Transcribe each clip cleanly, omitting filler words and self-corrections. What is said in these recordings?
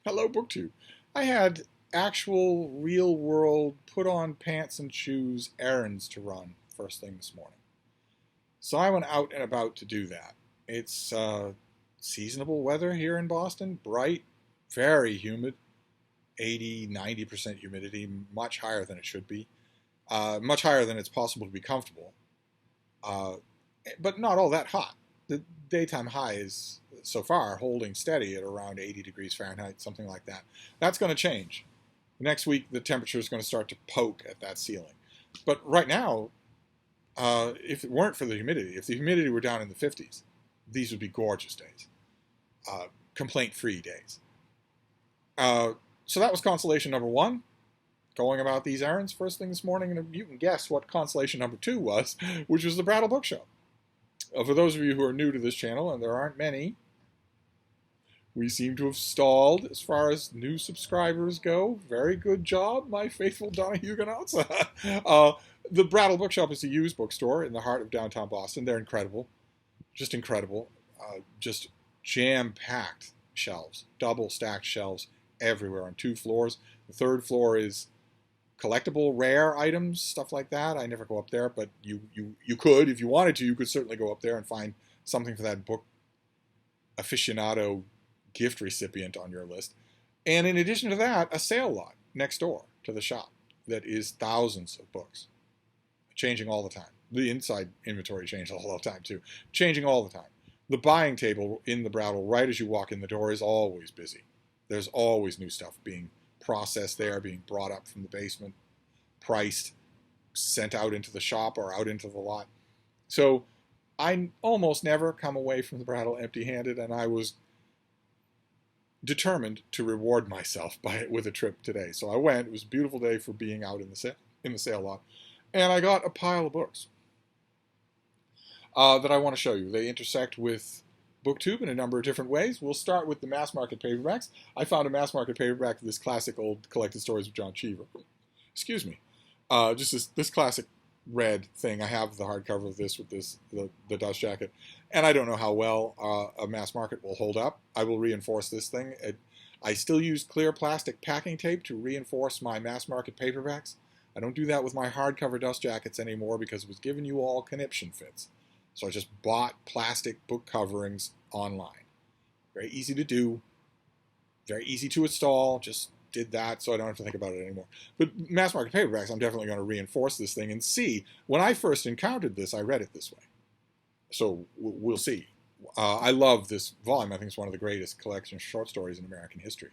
Hello, BookTube. I had actual, real-world, put-on-pants and shoes errands to run first thing this morning. So I went out and about to do that. It's seasonable weather here in Boston, bright, very humid, 80, 90% humidity, much higher than it should be, much higher than it's possible to be comfortable, but not all that hot. The daytime high is, so far, holding steady at around 80 degrees Fahrenheit, something like that. That's going to change. Next week, the temperature is going to start to poke at that ceiling. But right now, if it weren't for the humidity, if the humidity were down in the 50s, these would be gorgeous days, complaint-free days. So that was consolation number one, going about these errands first thing this morning, and you can guess what consolation number two was, which was the Brattle Bookshelf. For those of you who are new to this channel, and there aren't many, we seem to have stalled as far as new subscribers go. Very good job, my faithful Donoghue-gonauts. The Brattle Bookshop is a used bookstore in the heart of downtown Boston. They're incredible. Just incredible. Just jam-packed shelves, double-stacked shelves everywhere on 2 floors. The 3rd floor is collectible, rare items, stuff like that. I never go up there, but you could, if you wanted to, you could certainly go up there and find something for that book aficionado gift recipient on your list. And in addition to that, a sale lot next door to the shop that is thousands of books, changing all the time. The inside inventory changes all the time too, changing all the time. The buying table in the Brattle, right as you walk in the door, is always busy. There's always new stuff being processed there, being brought up from the basement, priced, sent out into the shop or out into the lot. So I almost never come away from the Brattle empty-handed, and I was determined to reward myself with a trip today. So I went. It was a beautiful day for being out in the sale lot, and I got a pile of books that I want to show you. They intersect with BookTube in a number of different ways. We'll start with the mass market paperbacks. I found a mass market paperback of this classic old collected stories of John Cheever. Excuse me. Just this classic red thing. I have the hardcover of this with the dust jacket, and I don't know how well a mass market will hold up. I will reinforce this thing. I still use clear plastic packing tape to reinforce my mass market paperbacks. I don't do that with my hardcover dust jackets anymore because it was giving you all conniption fits. So I just bought plastic book coverings online. Very easy to do, very easy to install. Just did that so I don't have to think about it anymore. But mass market paperbacks, I'm definitely going to reinforce this thing and see. When I first encountered this, I read it this way. So we'll see. I love this volume. I think it's one of the greatest collection of short stories in American history.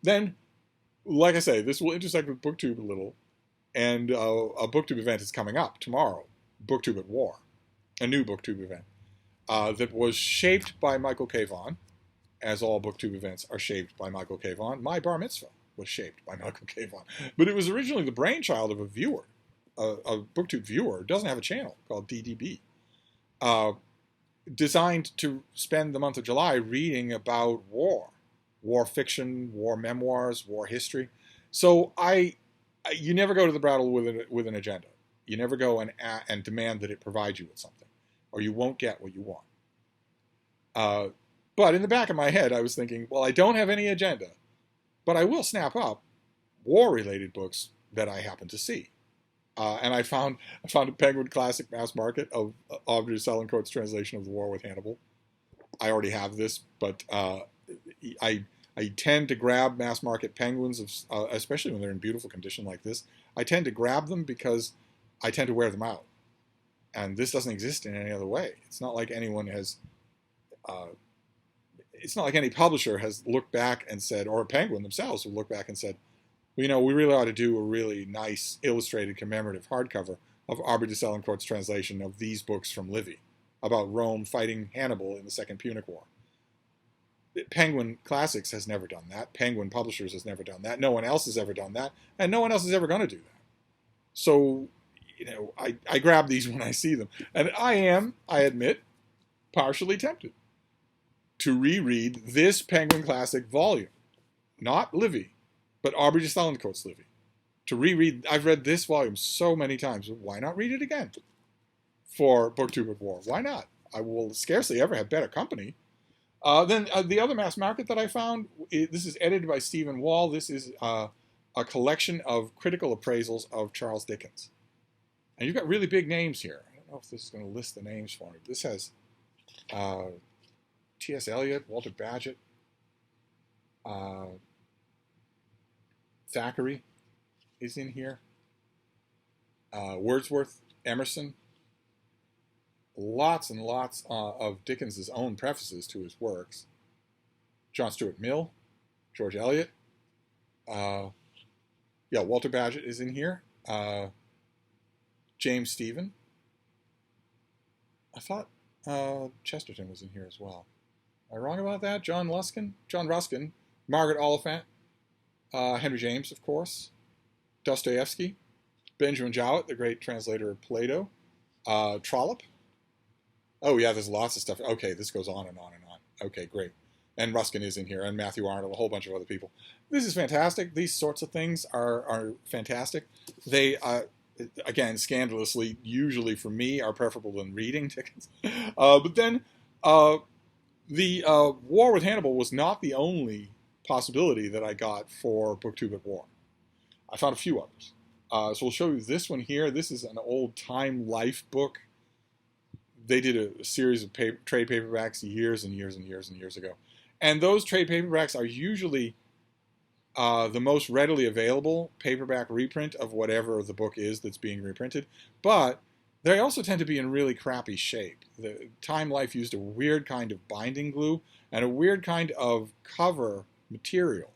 Then, like I say, this will intersect with BookTube a little. And a BookTube event is coming up tomorrow, BookTube at War. A new BookTube event that was shaped by Michael K. Vaughan, as all BookTube events are shaped by Michael K. Vaughan. My bar mitzvah was shaped by Michael K. Vaughan. But it was originally the brainchild of a viewer, a BookTube viewer, doesn't have a channel, called DDB, designed to spend the month of July reading about war fiction, war memoirs, war history. So you never go to the Brattle with an agenda. You never go and demand that it provide you with something, or you won't get what you want. But in the back of my head, I was thinking, well, I don't have any agenda, but I will snap up war-related books that I happen to see. And I found a Penguin Classic mass market of Aubrey de Selincourt's translation of The War with Hannibal. I already have this, but I tend to grab mass market Penguins, especially when they're in beautiful condition like this. I tend to grab them because I tend to wear them out. And this doesn't exist in any other way. It's not like anyone has, it's not like any publisher has looked back and said, or a Penguin themselves have looked back and said, well, we really ought to do a really nice illustrated commemorative hardcover of Aubrey de Selincourt's translation of these books from Livy about Rome fighting Hannibal in the Second Punic War. Penguin Classics has never done that. Penguin Publishers has never done that. No one else has ever done that. And no one else is ever going to do that. So, I grab these when I see them. And I admit, partially tempted to reread this Penguin Classic volume. Not Livy, but Aubrey de Selincourt's Livy. To reread, I've read this volume so many times. Why not read it again for BookTube at War? Why not? I will scarcely ever have better company. Then the other mass market that I found, this is edited by Stephen Wall. This is a collection of critical appraisals of Charles Dickens. And you've got really big names here. I don't know if this is going to list the names for me. This has T.S. Elliott, Walter Bagehot, Thackeray is in here, Wordsworth, Emerson, lots and lots of Dickens's own prefaces to his works. John Stuart Mill, George Eliot, yeah, Walter Bagehot is in here. James Stephen. I thought Chesterton was in here as well. Am I wrong about that? John Ruskin, Margaret Oliphant, Henry James, of course, Dostoevsky, Benjamin Jowett, the great translator of Plato, Trollope. Oh, yeah, there's lots of stuff. Okay, this goes on and on and on. Okay, great. And Ruskin is in here, and Matthew Arnold, a whole bunch of other people. This is fantastic. These sorts of things are fantastic. They, again, scandalously, usually for me, are preferable than reading Dickens. But then the War with Hannibal was not the only possibility that I got for BookTube at War. I found a few others. So we'll show you this one here. This is an old Time Life book. They did a series of trade paperbacks years and years and years and years ago. And those trade paperbacks are usually the most readily available paperback reprint of whatever the book is that's being reprinted. But they also tend to be in really crappy shape. The Time Life used a weird kind of binding glue and a weird kind of cover material.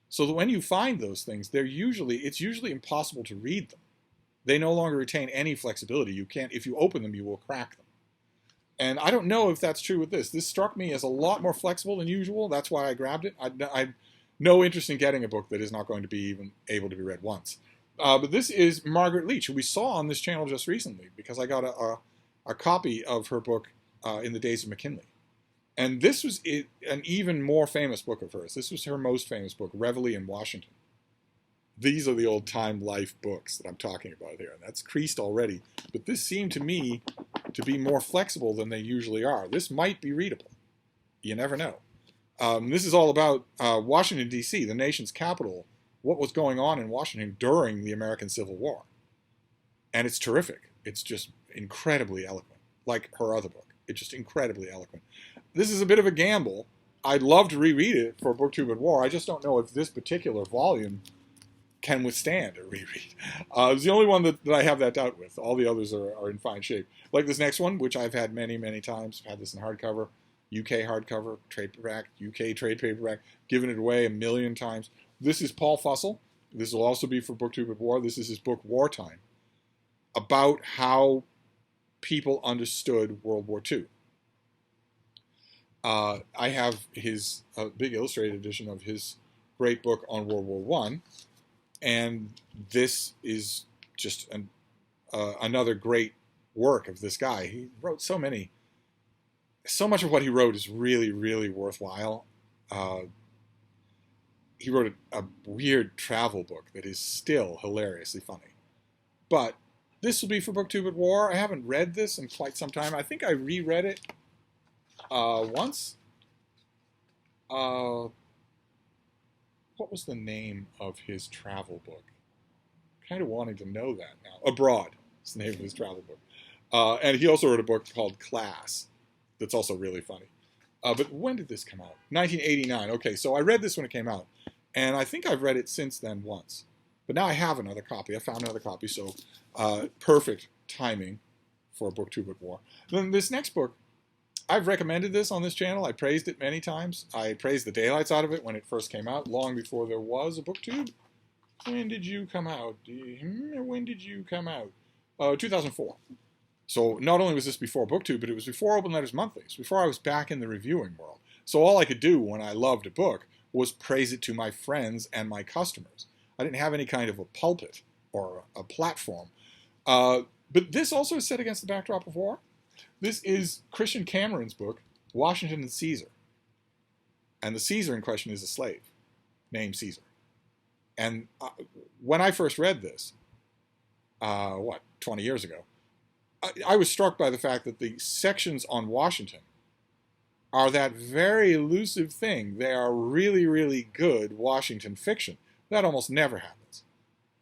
So that when you find those things, it's usually impossible to read them. They no longer retain any flexibility. You can't, if you open them, you will crack them. And I don't know if that's true with this. This struck me as a lot more flexible than usual. That's why I grabbed it. I'd no interest in getting a book that is not going to be even able to be read once. But this is Margaret Leach, who we saw on this channel just recently, because I got a copy of her book In the Days of McKinley. And this was an even more famous book of hers. This was her most famous book, Reveille in Washington. These are the old Time Life books that I'm talking about here. And that's creased already. But this seemed to me to be more flexible than they usually are. This might be readable. You never know. This is all about Washington, D.C., the nation's capital, what was going on in Washington during the American Civil War. And it's terrific. It's just incredibly eloquent, like her other book. It's just incredibly eloquent. This is a bit of a gamble. I'd love to reread it for BookTube at War. I just don't know if this particular volume can withstand a reread. It's the only one that I have that doubt with. All the others are in fine shape. Like this next one, which I've had many, many times. I've had this in hardcover, UK hardcover, trade paperback, UK trade paperback, given it away a million times. This is Paul Fussell. This will also be for BookTube at War. This is his book, Wartime, about how people understood World War II. I have his big illustrated edition of his great book on World War I, and this is just another great work of this guy. He wrote so much of what he wrote is really, really worthwhile. He wrote a weird travel book that is still hilariously funny. But this will be for BookTube at War. I haven't read this in quite some time. I think I reread it once. What was the name of his travel book? Kind of wanting to know that now. Abroad is the name of his travel book. And he also wrote a book called Class that's also really funny. But when did this come out? 1989. Okay, so I read this when it came out. And I think I've read it since then once. But now I have another copy. I found another copy, so perfect timing for BookTube at War. Then this next book, I've recommended this on this channel. I praised it many times. I praised the daylights out of it when it first came out, long before there was a BookTube. When did you come out? When did you come out? 2004. So not only was this before BookTube, but it was before Open Letters Monthly. It was before I was back in the reviewing world. So all I could do when I loved a book was praise it to my friends and my customers. I didn't have any kind of a pulpit or a platform. But this also is set against the backdrop of war. This is Christian Cameron's book, Washington and Caesar. And the Caesar in question is a slave named Caesar. And when I first read this, 20 years ago, I was struck by the fact that the sections on Washington are that very elusive thing. They are really, really good Washington fiction. That almost never happens.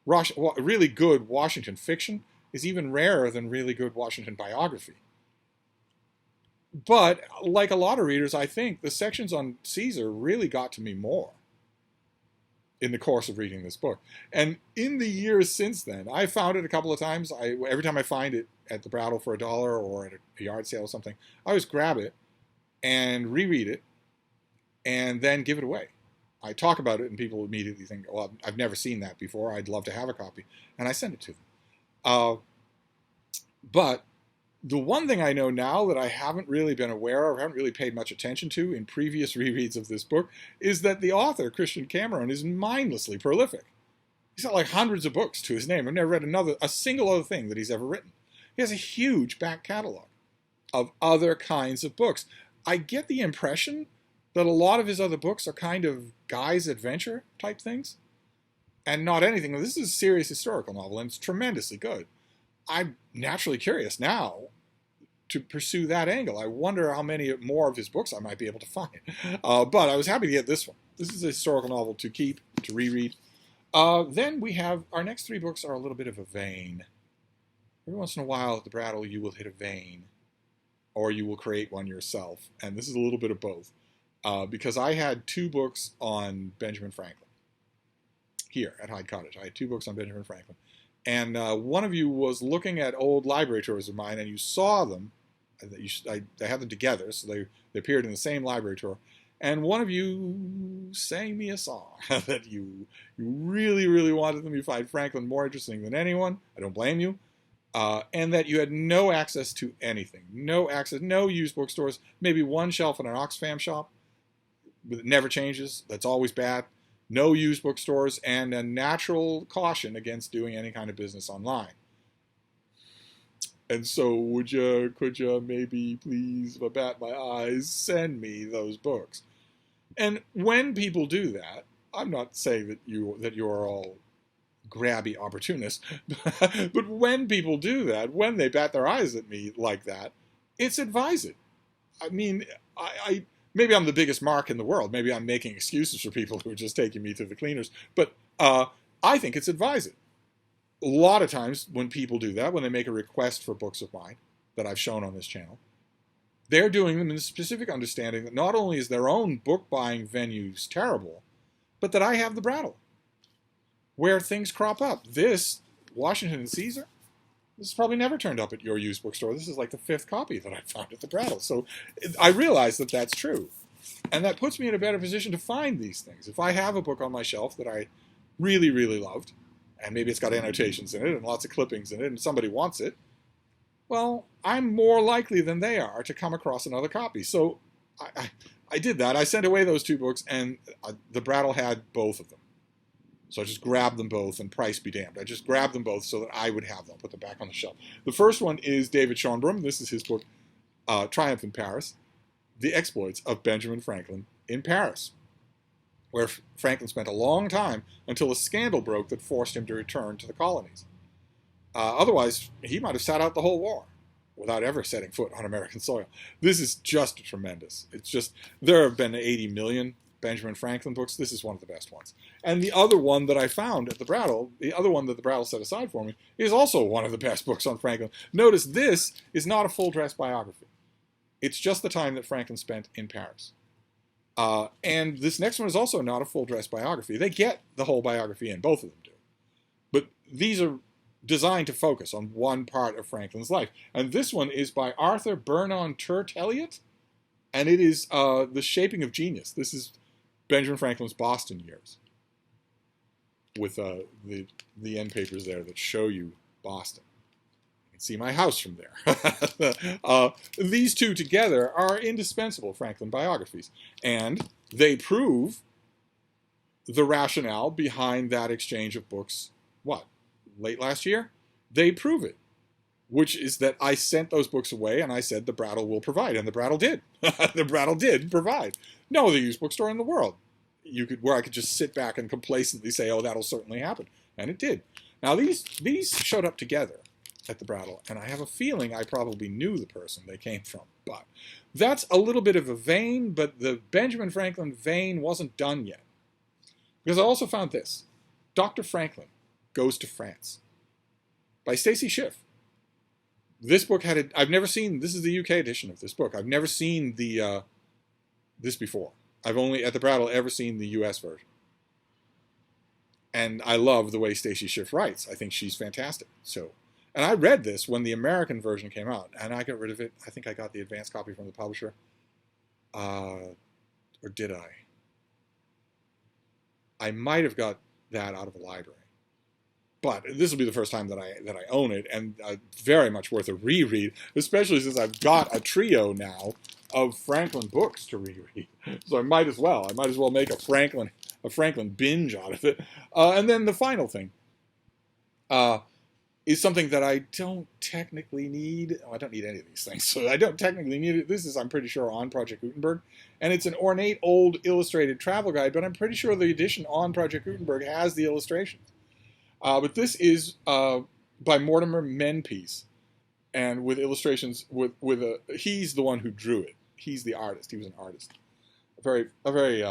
Really good Washington fiction is even rarer than really good Washington biography. But like a lot of readers, I think the sections on Caesar really got to me more in the course of reading this book. And in the years since then, I found it a couple of times. Every time I find it at the Brattle for $1 or at a yard sale or something, I always grab it and reread it and then give it away. I talk about it and people immediately think, well, I've never seen that before. I'd love to have a copy. And I send it to them. But the one thing I know now that I haven't really been aware of, haven't really paid much attention to in previous rereads of this book, is that the author, Christian Cameron, is mindlessly prolific. He's got like hundreds of books to his name. I've never read a single other thing that he's ever written. He has a huge back catalog of other kinds of books. I get the impression that a lot of his other books are kind of guy's adventure type things and not anything. This is a serious historical novel, and it's tremendously good. I'm naturally curious now to pursue that angle. I wonder how many more of his books I might be able to find. But I was happy to get this one. This is a historical novel to keep, to reread. Then we have, our next three books are a little bit of a vein. Every once in a while at the Brattle, you will hit a vein, or you will create one yourself. And this is a little bit of both. Because I had 2 books on Benjamin Franklin here at Hyde Cottage. I had 2 books on Benjamin Franklin. And one of you was looking at old library tours of mine, and you saw them. I had them together, so they appeared in the same library tour. And one of you sang me a song that you really, really wanted them. You find Franklin more interesting than anyone. I don't blame you. And that you had no access to anything. No access, no used bookstores. Maybe one shelf in an Oxfam shop. It never changes. That's always bad. No used bookstores, and a natural caution against doing any kind of business online. And so could you maybe please, if I bat my eyes, send me those books? And when people do that, I'm not saying that you are all grabby opportunists, but when people do that, when they bat their eyes at me like that, it's advised. I mean, maybe I'm the biggest mark in the world. Maybe I'm making excuses for people who are just taking me to the cleaners. But I think it's advised. A lot of times when people do that, when they make a request for books of mine that I've shown on this channel, they're doing them in the specific understanding that not only is their own book-buying venues terrible, but that I have the Brattle, where things crop up. This, Washington and Caesar, this has probably never turned up at your used bookstore. This is like the 5th copy that I found at the Brattle. So I realize that that's true. And that puts me in a better position to find these things. If I have a book on my shelf that I really, really loved, and maybe it's got annotations in it and lots of clippings in it, and somebody wants it, well, I'm more likely than they are to come across another copy. So I did that. I sent away those 2 books, and the Brattle had both of them. So I just grabbed them both, and price be damned. I just grabbed them both so that I would have them, put them back on the shelf. The first one is David Chandram. This is his book, Triumph in Paris, The Exploits of Benjamin Franklin in Paris, where Franklin spent a long time until a scandal broke that forced him to return to the colonies. Otherwise, he might have sat out the whole war without ever setting foot on American soil. This is just tremendous. It's just, there have been 80 million Benjamin Franklin books. This is one of the best ones. And the other one that I found at the Brattle, the other one that the Brattle set aside for me, is also one of the best books on Franklin. Notice this is not a full-dress biography. It's just the time that Franklin spent in Paris. And this next one is also not a full-dress biography. They get the whole biography in, both of them do. But these are designed to focus on one part of Franklin's life. And this one is by Arthur Vernon Turt Elliott, and it is The Shaping of Genius. This is Benjamin Franklin's Boston years, with the end papers there that show you Boston. You can see my house from there. These 2 together are indispensable Franklin biographies, and they prove the rationale behind that exchange of books, late last year? They prove it, which is that I sent those books away and I said the Brattle will provide, and the Brattle did. The Brattle did provide. No other used bookstore in the world where I could just sit back and complacently say, oh, that'll certainly happen. And it did. Now, these showed up together. at the Brattle, and I have a feeling I probably knew the person they came from. But that's a little bit of a vein, but the Benjamin Franklin vein wasn't done yet. Because I also found this. Dr. Franklin Goes to France by Stacy Schiff. This book had I've never seen, this is the UK edition of this book. I've never seen this before. I've only, at the Brattle, ever seen the US version. And I love the way Stacy Schiff writes. I think she's fantastic. So, and I read this when the American version came out, and I got rid of it. I think I got the advanced copy from the publisher. Or did I? I might have got that out of a library. But this will be the first time that I own it, and very much worth a reread, especially since I've got a trio now of Franklin books to reread. So I might as well make a Franklin binge out of it. And then the final thing is something that I don't technically need. Oh, I don't need any of these things, so I don't technically need it. This is, I'm pretty sure, on Project Gutenberg, and it's an ornate old illustrated travel guide, but I'm pretty sure the edition on Project Gutenberg has the illustrations. But this is by Mortimer Menpes, and with illustrations he's the one who drew it. He's the artist. He was an artist, a very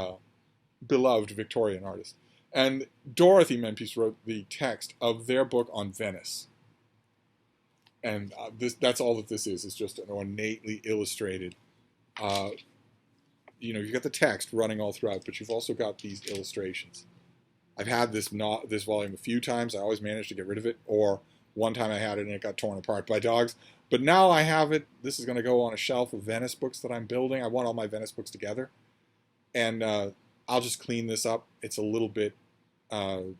beloved Victorian artist. And Dorothy Memphis wrote the text of their book on Venice. And that's all that this is. It's just an ornately illustrated. You've got the text running all throughout, but you've also got these illustrations. I've had this volume a few times. I always managed to get rid of it, or one time I had it and it got torn apart by dogs. But now I have it. This is going to go on a shelf of Venice books that I'm building. I want all my Venice books together, and I'll just clean this up. It's a little bit. That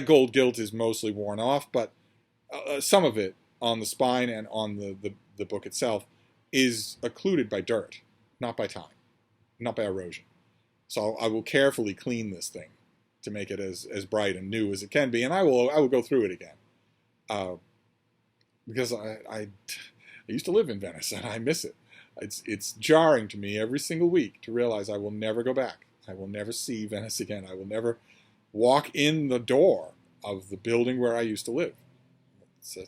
gold gilt is mostly worn off, but some of it on the spine and on the book itself is occluded by dirt, not by time, not by erosion. So I will carefully clean this thing to make it as bright and new as it can be, and I will go through it again, because I used to live in Venice and I miss it. It's jarring to me every single week to realize I will never go back. I will never see Venice again. I will never walk in the door of the building where I used to live.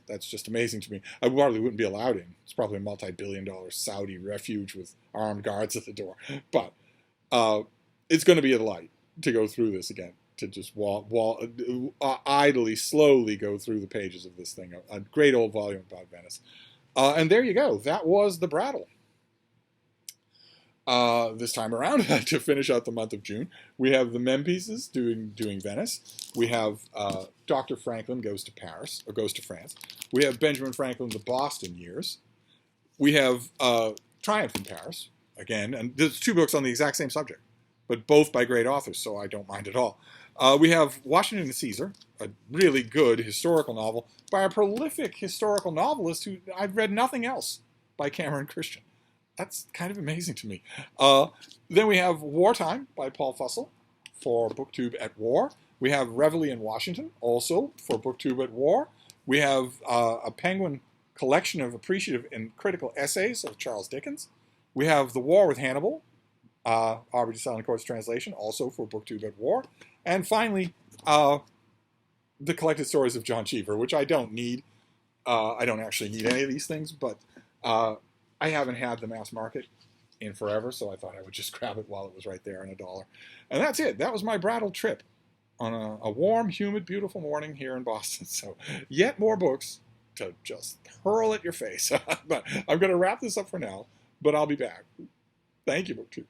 That's just amazing to me. I probably wouldn't be allowed in. It's probably a multi-billion-dollar Saudi refuge with armed guards at the door, but. It's going to be a delight to go through this again, to just idly, slowly go through the pages of this thing, a great old volume about Venice. And there you go. That was the Brattle. This time around, to finish out the month of June, we have the Mempises doing Venice. We have Dr. Franklin Goes to France. We have Benjamin Franklin, The Boston Years. We have Triumph in Paris, again, and there's two books on the exact same subject, but both by great authors, so I don't mind at all. We have Washington and Caesar, a really good historical novel by a prolific historical novelist who I've read nothing else by Cameron Christian. That's kind of amazing to me. Then we have Wartime by Paul Fussell for BookTube at War. We have Reveille in Washington, also for BookTube at War. We have a Penguin collection of appreciative and critical essays of Charles Dickens. We have The War with Hannibal, Aubrey de Salincourt's translation, also for BookTube at War. And finally, The Collected Stories of John Cheever, which I don't need. I don't actually need any of these things, but I haven't had the mass market in forever, so I thought I would just grab it while it was right there in $1. And that's it. That was my Brattle trip on a warm, humid, beautiful morning here in Boston. So yet more books to just hurl at your face. But I'm going to wrap this up for now, but I'll be back. Thank you, BookTube.